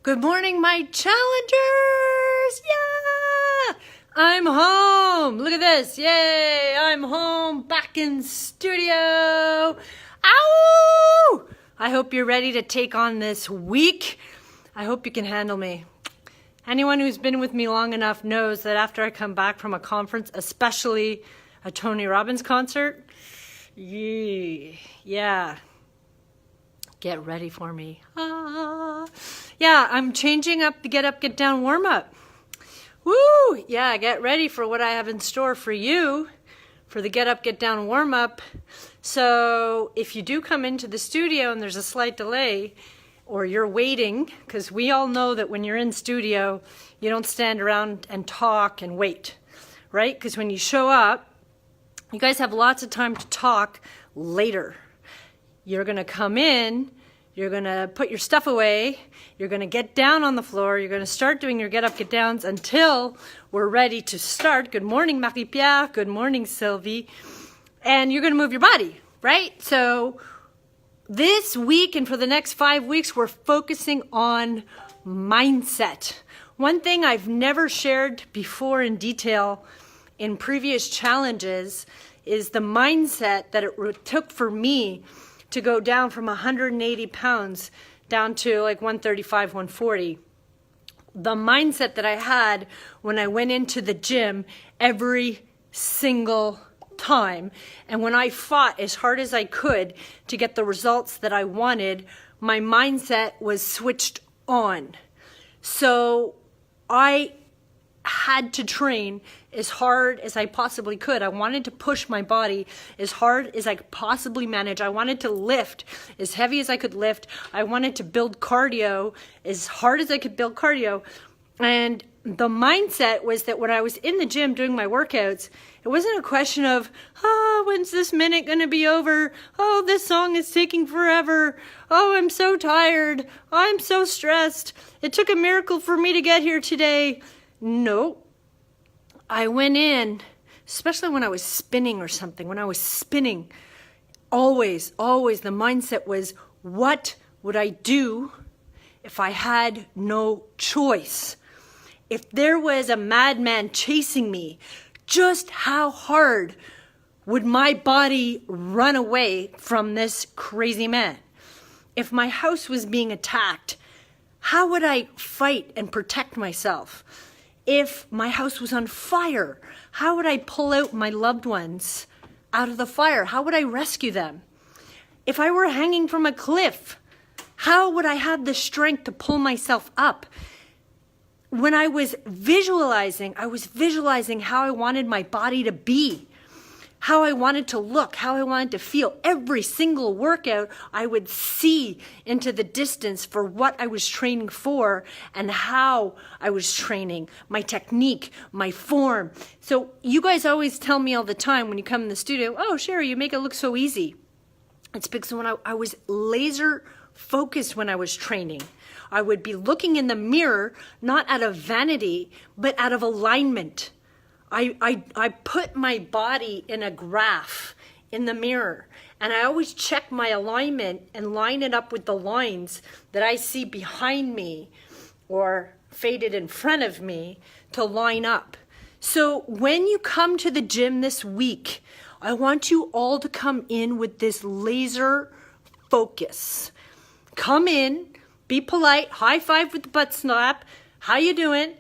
Good morning, my challengers! Yeah! I'm home! Look at this! Yay! I'm home, back in studio! Ow! I hope you're ready to take on this week. I hope you can handle me. Anyone who's been with me long enough knows that after I come back from a conference, especially a Tony Robbins concert, yeah, get ready for me. Yeah, I'm changing up the Get Up, Get Down warm-up. Woo! Yeah, get ready for what I have in store for you for the Get Up, Get Down warm-up. So if you do come into the studio and there's a slight delay, or you're waiting, because we all know that when you're in studio, you don't stand around and talk and wait, right? Because when you show up, you guys have lots of time to talk later. You're going to come in, you're going to put your stuff away, you're going to get down on the floor, you're going to start doing your get up, get downs until we're ready to start. Good morning, Marie-Pierre. Good morning, Sylvie. And you're going to move your body, right? So this week and for the next 5 weeks, we're focusing on mindset. One thing I've never shared before in detail in previous challenges is the mindset that it took for me to go down from 180 pounds down to like 135, 140. The mindset that I had when I went into the gym every single time, and when I fought as hard as I could to get the results that I wanted, my mindset was switched on. So I had to train as hard as I possibly could. I wanted to push my body as hard as I could possibly manage. I wanted to lift as heavy as I could lift. I wanted to build cardio as hard as I could build cardio. And the mindset was that when I was in the gym doing my workouts, it wasn't a question of, oh, when's this minute going to be over? Oh, this song is taking forever. Oh, I'm so tired. I'm so stressed. It took a miracle for me to get here today. No. I went in, especially when I was spinning or something. When I was spinning, always the mindset was, what would I do if I had no choice? If there was a madman chasing me, just how hard would my body run away from this crazy man? If my house was being attacked, how would I fight and protect myself? If my house was on fire, how would I pull out my loved ones out of the fire? How would I rescue them? If I were hanging from a cliff, how would I have the strength to pull myself up? When I was visualizing how I wanted my body to be, how I wanted to look, how I wanted to feel. Every single workout, I would see into the distance for what I was training for and how I was training, my technique, my form. So you guys always tell me all the time when you come in the studio, oh, Sherry, you make it look so easy. It's because when I was laser focused when I was training, I would be looking in the mirror, not out of vanity, but out of alignment. I put my body in a graph in the mirror, and I always check my alignment and line it up with the lines that I see behind me or faded in front of me to line up. So when you come to the gym this week, I want you all to come in with this laser focus. Come in, be polite, high five with the butt slap, how you doing?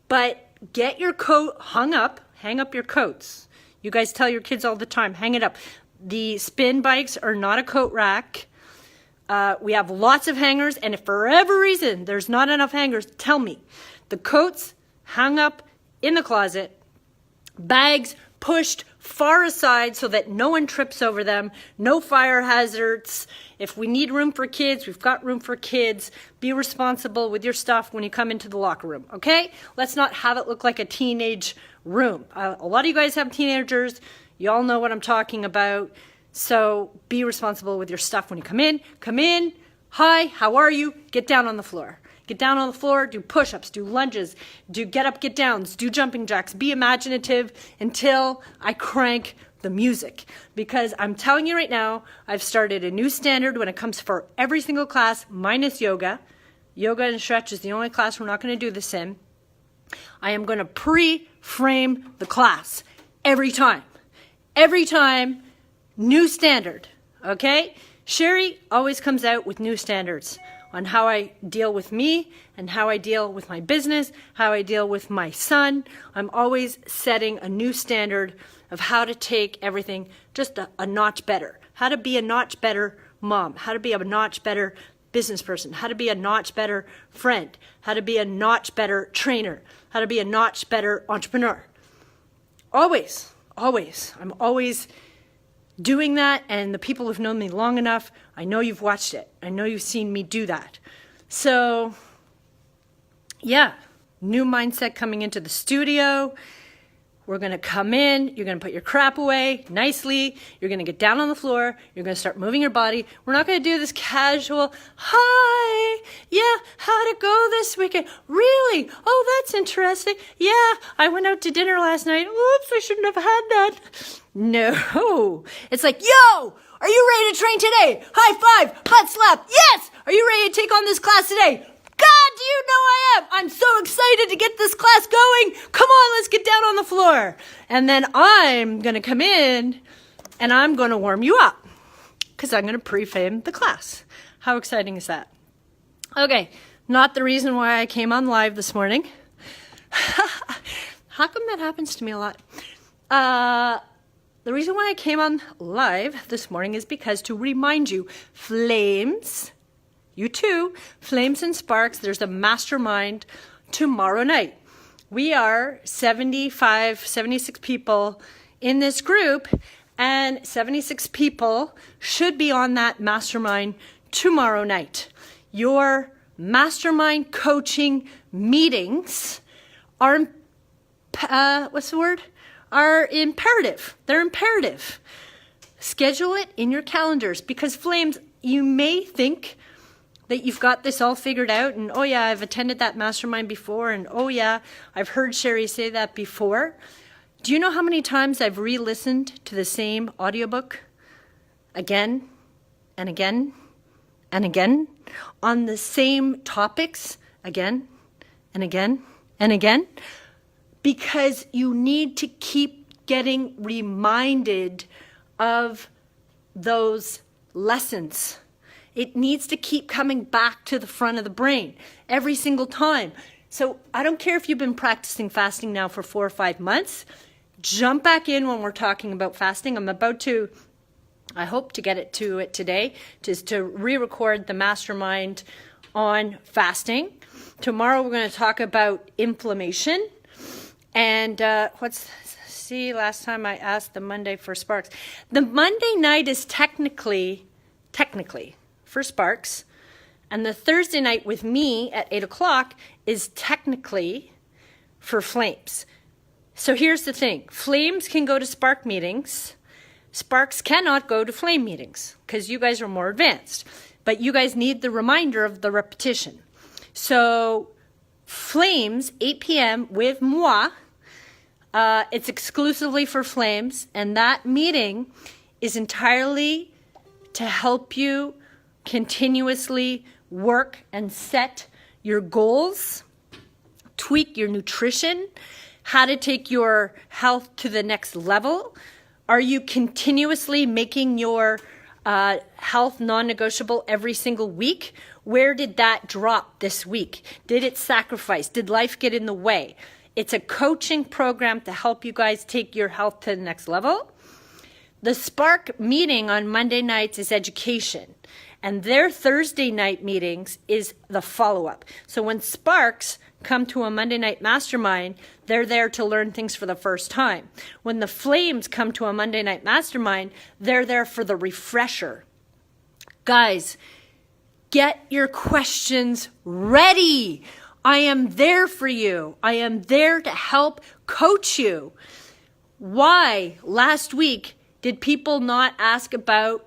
But get your coat hung up. Hang up your coats. You guys tell your kids all the time, hang it up. The spin bikes are not a coat rack. We have lots of hangers, and if for whatever reason there's not enough hangers, tell me. The coats hung up in the closet, bags pushed far aside so that no one trips over them, no fire hazards. If we need room for kids, we've got room for kids. Be responsible with your stuff when you come into the locker room, okay? Let's not have it look like a teenage room. A lot of you guys have teenagers. You all know what I'm talking about. So be responsible with your stuff when you come in. Come in. Hi, how are you? Get down on the floor. Get down on the floor, do push-ups, do lunges, do get up, get downs, do jumping jacks. Be imaginative until I crank the music. Because I'm telling you right now, I've started a new standard when it comes for every single class, minus yoga. Yoga and stretch is the only class we're not going to do this in. I am going to pre-frame the class every time. Every time, new standard, okay? Sherry always comes out with new standards on how I deal with me and how I deal with my business, how I deal with my son. I'm always setting a new standard of how to take everything just a notch better, how to be a notch better mom, how to be a notch better business person, how to be a notch better friend, how to be a notch better trainer, how to be a notch better entrepreneur. Always, always. I'm always doing that, and the people who've known me long enough, I know you've watched it. I know you've seen me do that. So, yeah, new mindset coming into the studio. We're going to come in, you're going to put your crap away nicely, you're going to get down on the floor, you're going to start moving your body. We're not going to do this casual, hi, yeah, how'd it go this weekend? Really? Oh, that's interesting. Yeah, I went out to dinner last night. Oops, I shouldn't have had that. No, it's like, yo, are you ready to train today? High five, butt slap, yes! Are you ready to take on this class today? God, do you know I am? I'm so excited to get this class going. Come on, let's get down on the floor. And then I'm going to come in and I'm going to warm you up because I'm going to pre-frame the class. How exciting is that? Okay, not the reason why I came on live this morning. How come that happens to me a lot? The reason why I came on live this morning is because to remind you, Flames, you too, Flames and Sparks, there's a mastermind tomorrow night. We are 75, 76 people in this group, and 76 people should be on that mastermind tomorrow night. Your mastermind coaching meetings are, are imperative. They're imperative. Schedule it in your calendars because Flames, you may think that you've got this all figured out and, oh yeah, I've attended that mastermind before and, oh yeah, I've heard Sherry say that before. Do you know how many times I've re-listened to the same audiobook again and again and again on the same topics again and again and again? Because you need to keep getting reminded of those lessons. It needs to keep coming back to the front of the brain every single time. So I don't care if you've been practicing fasting now for 4 or 5 months. Jump back in when we're talking about fasting. I'm about to, I hope to get it today, to re-record the mastermind on fasting. Tomorrow we're going to talk about inflammation. And last time I asked the Monday for Sparks. The Monday night is technically for Sparks, and the Thursday night with me at 8 o'clock is technically for Flames. So here's the thing. Flames can go to Spark meetings. Sparks cannot go to Flame meetings because you guys are more advanced. But you guys need the reminder of the repetition. So Flames, 8 p.m. with moi. It's exclusively for Flames. And that meeting is entirely to help you continuously work and set your goals, tweak your nutrition, how to take your health to the next level. Are you continuously making your health non-negotiable every single week? Where did that drop this week? Did it sacrifice? Did life get in the way? It's a coaching program to help you guys take your health to the next level. The Spark meeting on Monday nights is education, and their Thursday night meetings is the follow-up. So when Sparks come to a Monday night mastermind, they're there to learn things for the first time. When the Flames come to a Monday night mastermind, they're there for the refresher. Guys, get your questions ready. I am there for you. I am there to help coach you. Why last week did people not ask about,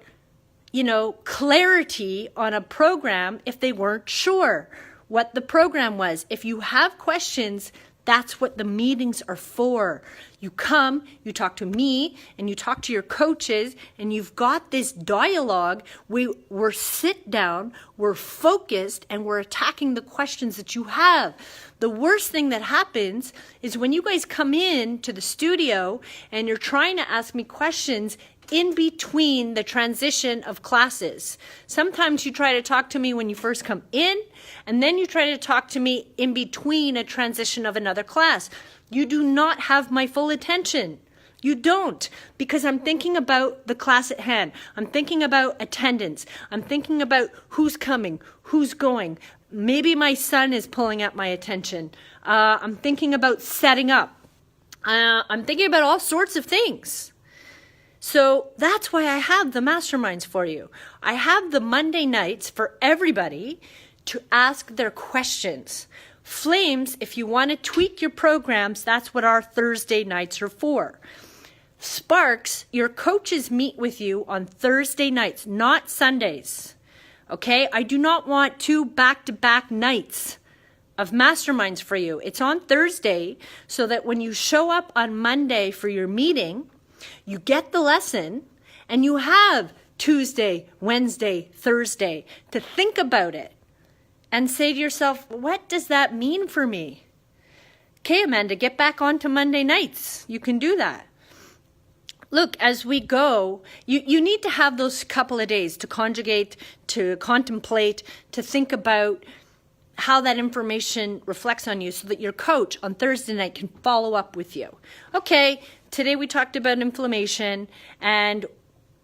clarity on a program if they weren't sure what the program was? If you have questions, That's what the meetings are for. You come, you talk to me, and you talk to your coaches, and you've got this dialogue. We're sit down, we're focused, and we're attacking the questions that you have. The worst thing that happens is when you guys come in to the studio and you're trying to ask me questions in between the transition of classes. Sometimes you try to talk to me when you first come in, and then you try to talk to me in between a transition of another class. You do not have my full attention. You don't, because I'm thinking about the class at hand. I'm thinking about attendance. I'm thinking about who's coming, who's going. Maybe my son is pulling at my attention. I'm thinking about setting up. I'm thinking about all sorts of things. So that's why I have the masterminds for you. I have the Monday nights for everybody to ask their questions. Flames, if you want to tweak your programs, that's what our Thursday nights are for. Sparks, your coaches meet with you on Thursday nights, not Sundays. Okay? I do not want 2 back-to-back nights of masterminds for you. It's on Thursday so that when you show up on Monday for your meeting, you get the lesson and you have Tuesday, Wednesday, Thursday to think about it and say to yourself, what does that mean for me? Okay, Amanda, get back onto Monday nights. You can do that. Look, as we go, you need to have those couple of days to conjugate, to contemplate, to think about how that information reflects on you so that your coach on Thursday night can follow up with you. Okay, today we talked about inflammation, and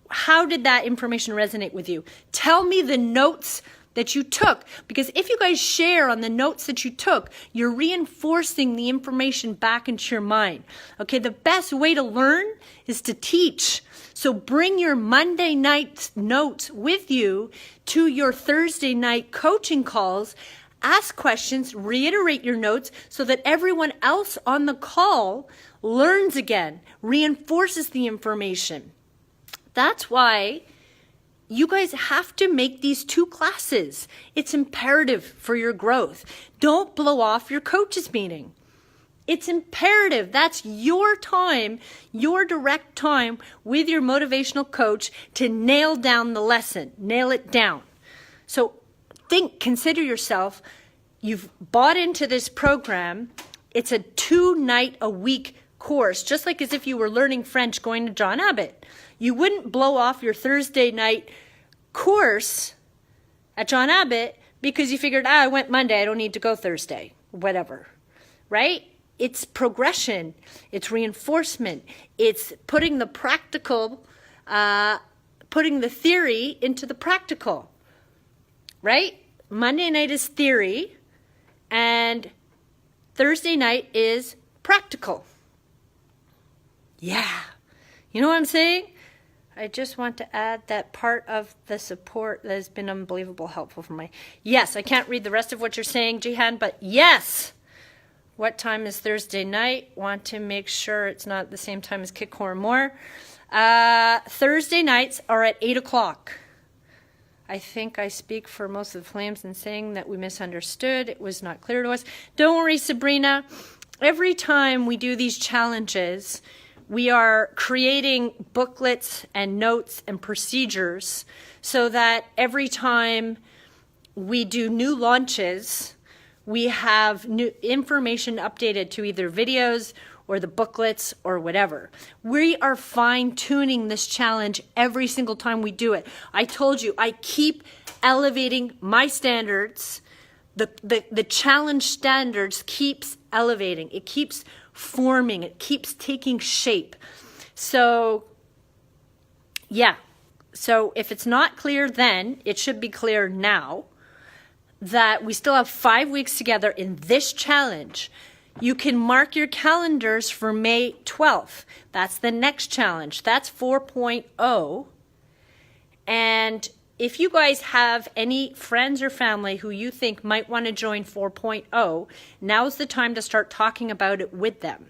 how did that information resonate with you? Tell me the notes that you took, because if you guys share on the notes that you took, you're reinforcing the information back into your mind. Okay, the best way to learn is to teach. So bring your Monday night notes with you to your Thursday night coaching calls. Ask questions, reiterate your notes so that everyone else on the call learns again, reinforces the information. That's why you guys have to make these 2 classes. It's imperative for your growth. Don't blow off your coaches meeting. It's imperative. That's your time, your direct time with your motivational coach to nail down the lesson, nail it down. So consider yourself, you've bought into this program. It's a 2-night-a-week course, just like as if you were learning French going to John Abbott. You wouldn't blow off your Thursday night course at John Abbott because you figured, I went Monday, I don't need to go Thursday, whatever, right? It's progression, it's reinforcement, it's putting the practical, putting the theory into the practical, right? Monday night is theory and Thursday night is practical. Yeah. You know what I'm saying? I just want to add that part of the support that has been unbelievable helpful for my... Yes, I can't read the rest of what you're saying, Jihan, but yes! What time is Thursday night? Want to make sure it's not the same time as Kick Horror More. Thursday nights are at 8 o'clock. I think I speak for most of the Flames in saying that we misunderstood. It was not clear to us. Don't worry, Sabrina. Every time we do these challenges, we are creating booklets and notes and procedures so that every time we do new launches, we have new information updated to either videos or the booklets or whatever. We are fine-tuning this challenge every single time we do it. I told you, I keep elevating my standards. The challenge standards keeps elevating. It keeps forming. It keeps taking shape. So, yeah. So if it's not clear then, it should be clear now that we still have 5 weeks together in this challenge. You can mark your calendars for May 12th. That's the next challenge. That's 4.0. And if you guys have any friends or family who you think might want to join 4.0, now's the time to start talking about it with them.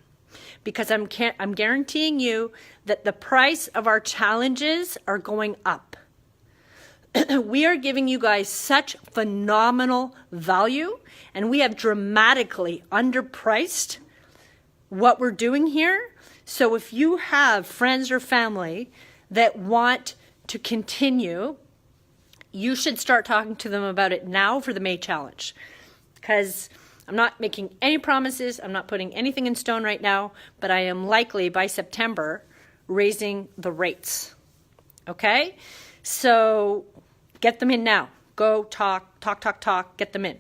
Because I'm guaranteeing you that the price of our challenges are going up. we are giving you guys such phenomenal value, and we have dramatically underpriced what we're doing here. So if you have friends or family that want to continue, you should start talking to them about it now for the May challenge, because I'm not making any promises. I'm not putting anything in stone right now, but I am likely by September raising the rates. Okay? So get them in now. Go talk, get them in.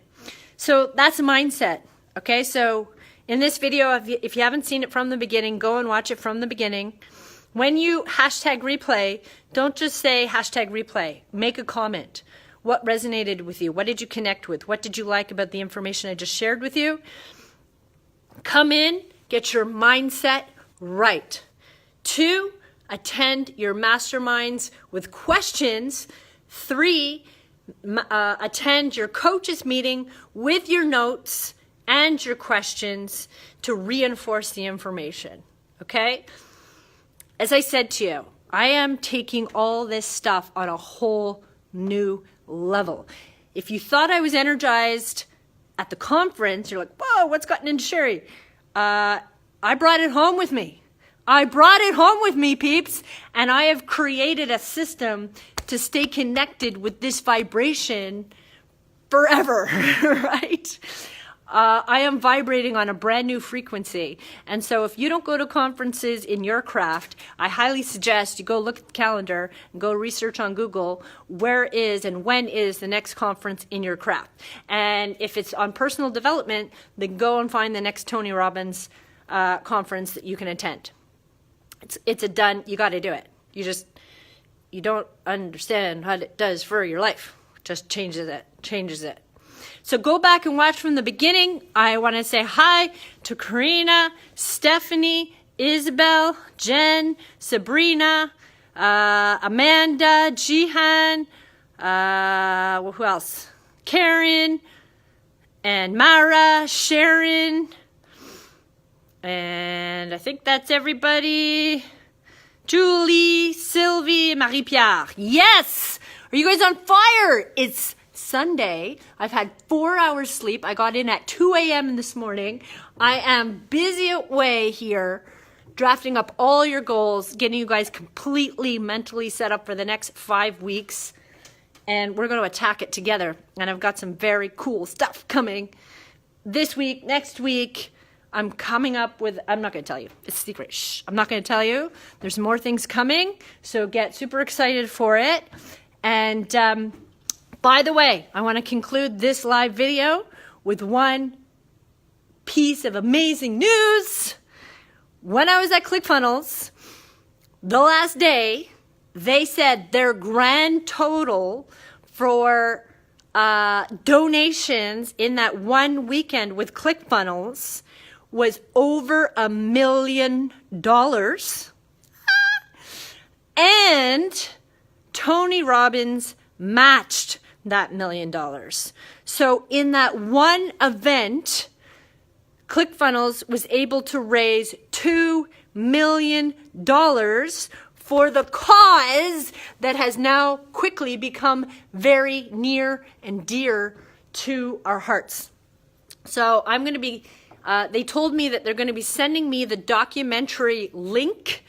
So that's a mindset. Okay? So in this video, if you haven't seen it from the beginning, go and watch it from the beginning. When you hashtag replay, don't just say hashtag replay. Make a comment. What resonated with you? What did you connect with? What did you like about the information I just shared with you? Come in, get your mindset right. 2, attend your masterminds with questions. 3, attend your coaches meeting with your notes and your questions to reinforce the information. Okay? As I said to you, I am taking all this stuff on a whole new level. If you thought I was energized at the conference, you're like, whoa, what's gotten into Sherry? I brought it home with me. I brought it home with me, peeps, and I have created a system to stay connected with this vibration forever, right? I am vibrating on a brand new frequency. And so if you don't go to conferences in your craft, I highly suggest you go look at the calendar and go research on Google where is and when is the next conference in your craft. And if it's on personal development, then go and find the next Tony Robbins conference that you can attend. It's a done, you got to do it. You don't understand what it does for your life. Just changes it. So go back and watch from the beginning. I want to say hi to Karina, Stephanie, Isabel, Jen, Sabrina, Amanda, Jihan, who else? Karen, and Mara, Sharon, and I think that's everybody. Julie, Sylvie, Marie-Pierre. Yes! Are you guys on fire? It's Sunday. I've had 4 hours sleep. I got in at 2 a.m. this morning. I am busy away here, drafting up all your goals, getting you guys completely mentally set up for the next 5 weeks. And we're going to attack it together. And I've got some very cool stuff coming this week, next week. I'm coming up with, I'm not going to tell you. It's a secret. Shh. I'm not going to tell you. There's more things coming. So get super excited for it. And by the way, I want to conclude this live video with one piece of amazing news. When I was at ClickFunnels, the last day, they said their grand total for donations in that one weekend with ClickFunnels was over $1 million. And Tony Robbins matched that $1 million. So in that one event, ClickFunnels was able to raise $2 million for the cause that has now quickly become very near and dear to our hearts. So I'm going to be, they told me that they're going to be sending me the documentary link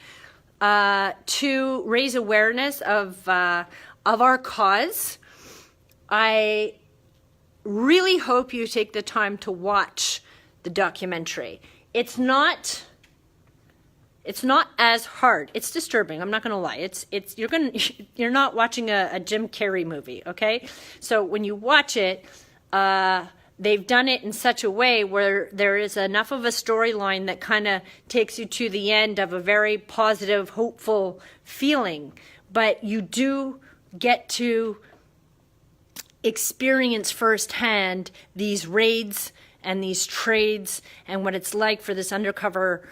to raise awareness of our cause. I really hope you take the time to watch the documentary. It's not as hard. It's disturbing. I'm not going to lie. You're not watching a Jim Carrey movie, okay? So when you watch it, they've done it in such a way where there is enough of a storyline that kind of takes you to the end of a very positive, hopeful feeling. But you do get to experience firsthand these raids and these trades and what it's like for this undercover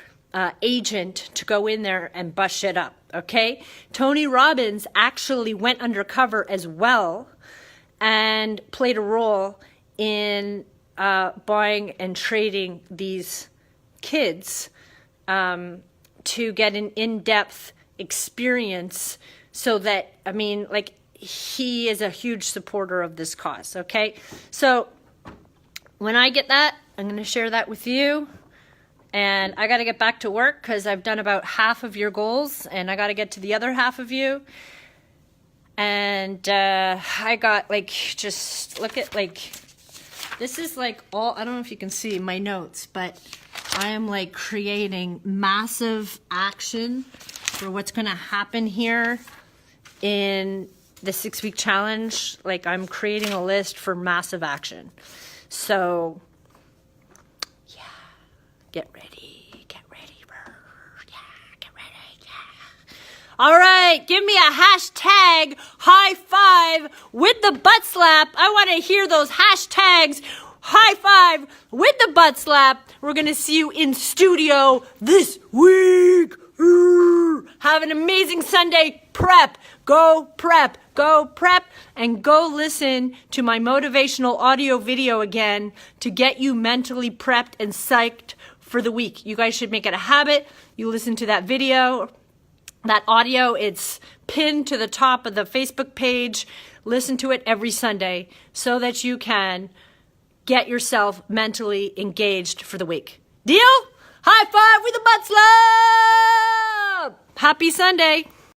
agent to go in there and bust shit up, okay? Tony Robbins actually went undercover as well and played a role in buying and trading these kids to get an in-depth experience so that, I mean, like, he is a huge supporter of this cause, okay? So when I get that, I'm going to share that with you. And I got to get back to work because I've done about half of your goals, and I got to get to the other half of you. And I got like, just look at like, this is like all, I don't know if you can see my notes, but I am like creating massive action for what's going to happen here in the 6-week challenge. Like, I'm creating a list for massive action. So yeah, get ready. All right, give me a hashtag high five with the butt slap. I want to hear those hashtags. High five with the butt slap. We're going to see you in studio this week. Have an amazing Sunday. Prep. Go prep. Go prep. And go listen to my motivational audio video again to get you mentally prepped and psyched for the week. You guys should make it a habit. You listen to that video. That audio, it's pinned to the top of the Facebook page. Listen to it every Sunday so that you can get yourself mentally engaged for the week. Deal? High five with a butt slap! Happy Sunday!